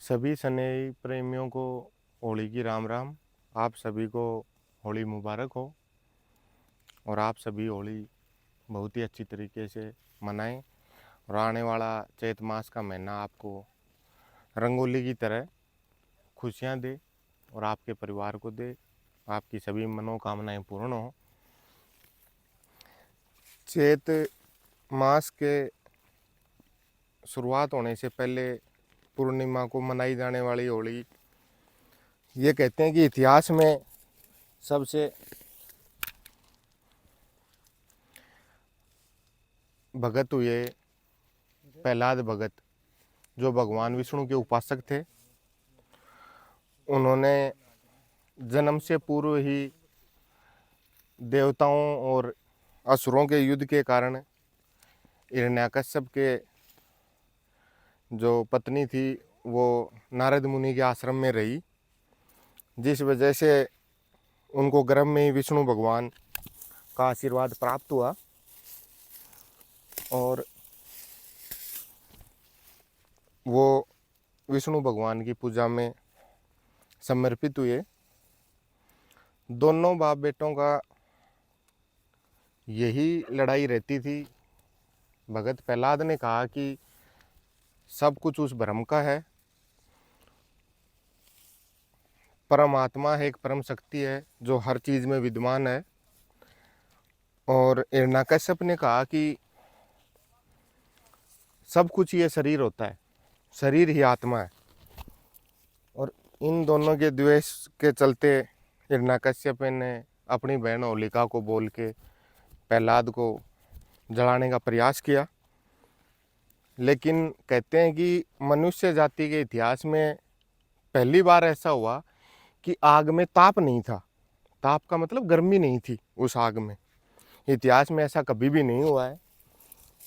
सभी स्नेही प्रेमियों को होली की राम राम। आप सभी को होली मुबारक हो और आप सभी होली बहुत ही अच्छी तरीके से मनाएं और आने वाला चैत मास का महीना आपको रंगोली की तरह खुशियां दे और आपके परिवार को दे, आपकी सभी मनोकामनाएं पूर्ण हो। चैत मास के शुरुआत होने से पहले पूर्णिमा को मनाई जाने वाली होली, ये कहते हैं कि इतिहास में सबसे भगत हुए प्रहलाद भगत, जो भगवान विष्णु के उपासक थे। उन्होंने जन्म से पूर्व ही देवताओं और असुरों के युद्ध के कारण हिरण्याकश्यप के जो पत्नी थी वो नारद मुनि के आश्रम में रही, जिस वजह से उनको गर्भ में ही विष्णु भगवान का आशीर्वाद प्राप्त हुआ और वो विष्णु भगवान की पूजा में समर्पित हुए। दोनों बाप बेटों का यही लड़ाई रहती थी। भगत प्रहलाद ने कहा कि सब कुछ उस ब्रह्म का है, परमात्मा है, एक परम शक्ति है जो हर चीज़ में विद्यमान है। और हिरण्याकश्यप ने कहा कि सब कुछ ये शरीर होता है, शरीर ही आत्मा है। और इन दोनों के द्वेष के चलते हिरण्याकश्यप ने अपनी बहन होलिका को बोल के प्रहलाद को जलाने का प्रयास किया। लेकिन कहते हैं कि मनुष्य जाति के इतिहास में पहली बार ऐसा हुआ कि आग में ताप नहीं था। ताप का मतलब गर्मी नहीं थी उस आग में। इतिहास में ऐसा कभी भी नहीं हुआ है,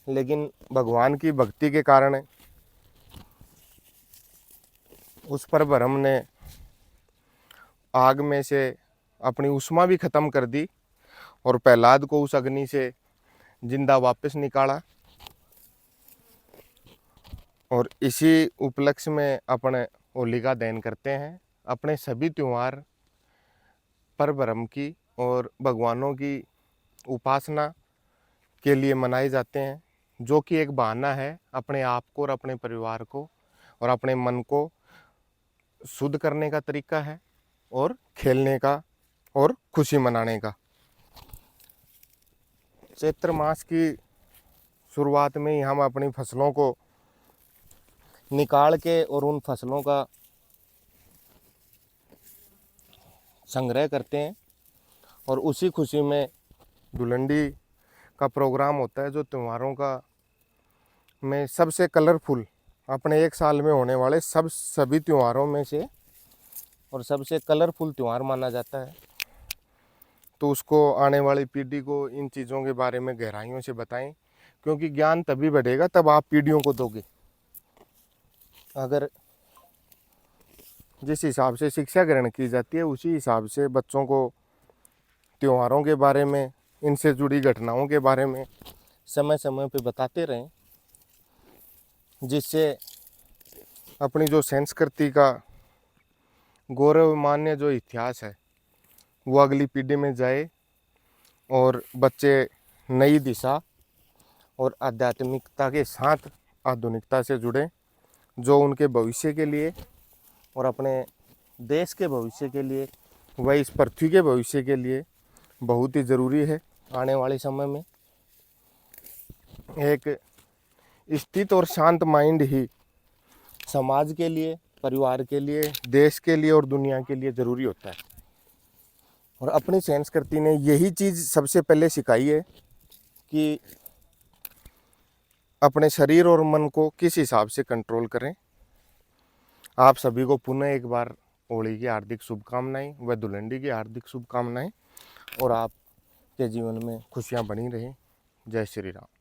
लेकिन भगवान की भक्ति के कारण उस पर ब्रह्म ने आग में से अपनी उष्मा भी खत्म कर दी और प्रहलाद को उस अग्नि से जिंदा वापस निकाला। और इसी उपलक्ष्य में अपने होलिका दहन करते हैं। अपने सभी त्यौहार पर ब्रह्म की और भगवानों की उपासना के लिए मनाए जाते हैं, जो कि एक बहाना है अपने आप को और अपने परिवार को और अपने मन को शुद्ध करने का तरीका है और खेलने का और खुशी मनाने का। चैत्र मास की शुरुआत में ही हम अपनी फसलों को निकाल के और उन फसलों का संग्रह करते हैं और उसी खुशी में धुलंडी का प्रोग्राम होता है, जो त्योहारों का में सबसे कलरफुल अपने एक साल में होने वाले सभी त्योहारों में से और सबसे कलरफुल त्यौहार माना जाता है। तो उसको आने वाली पीढ़ी को इन चीज़ों के बारे में गहराइयों से बताएं, क्योंकि ज्ञान तभी बढ़ेगा तब आप पीढ़ियों को दोगे। अगर जिस हिसाब से शिक्षा ग्रहण की जाती है उसी हिसाब से बच्चों को त्योहारों के बारे में, इनसे जुड़ी घटनाओं के बारे में समय समय पे बताते रहें, जिससे अपनी जो संस्कृति का गौरवमान्य जो इतिहास है वो अगली पीढ़ी में जाए और बच्चे नई दिशा और आध्यात्मिकता के साथ आधुनिकता से जुड़ें, जो उनके भविष्य के लिए और अपने देश के भविष्य के लिए, वह इस पृथ्वी के भविष्य के लिए बहुत ही ज़रूरी है। आने वाले समय में एक स्थित और शांत माइंड ही समाज के लिए, परिवार के लिए, देश के लिए और दुनिया के लिए ज़रूरी होता है। और अपनी संस्कृति ने यही चीज़ सबसे पहले सिखाई है कि अपने शरीर और मन को किस हिसाब से कंट्रोल करें। आप सभी को पुनः एक बार होली की हार्दिक शुभकामनाएं व धुलंडी की हार्दिक शुभकामनाएं और आपके जीवन में खुशियां बनी रहें। जय श्री राम।